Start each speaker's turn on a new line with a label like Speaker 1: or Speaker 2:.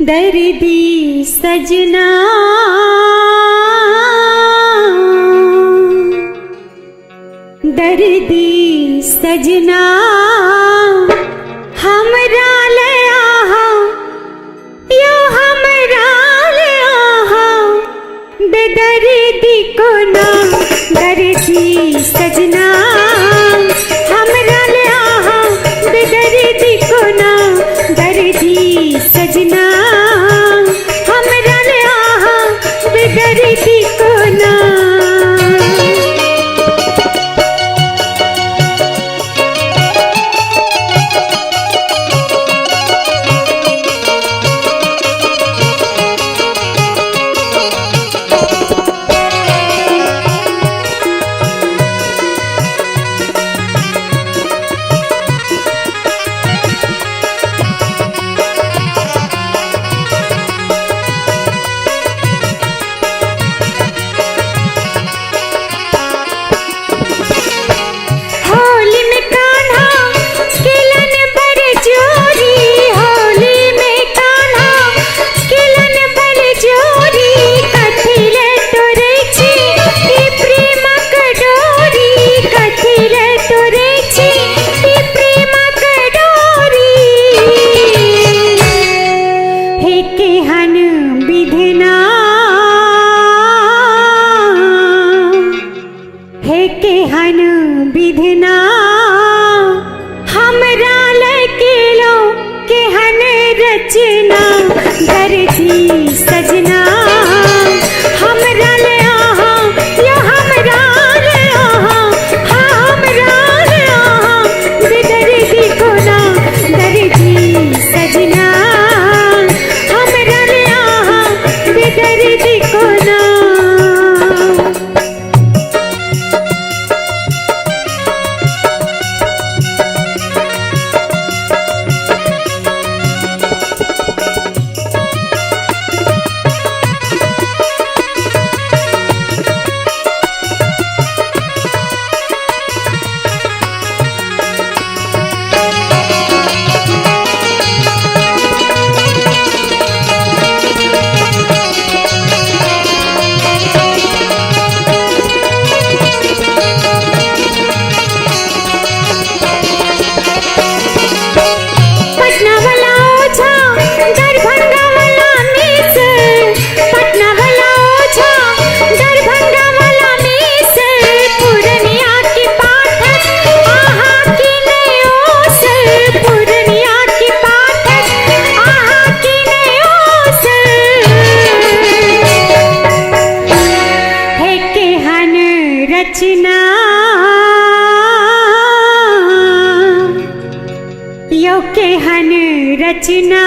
Speaker 1: दर्दी सजना दर्दी सजना हमरा ले आहा यो हमरा ले आहा बेदर्दी को ना दर्दी सजना हमरा ले आहा बेदर्दी को ना दर्दी सजना हमरा ले आहा बेदर्दी को ना। केहन विधना हमरा लगे लो केहन रचना दर्दी सजना हमरा ले आहा यो हमरा ले आहा हाँ हमरा ले आहा बेदर्दी को ना दर्दी सजना हमरा ले आहा बेदर्दी को ना। रचना यो केहन रचना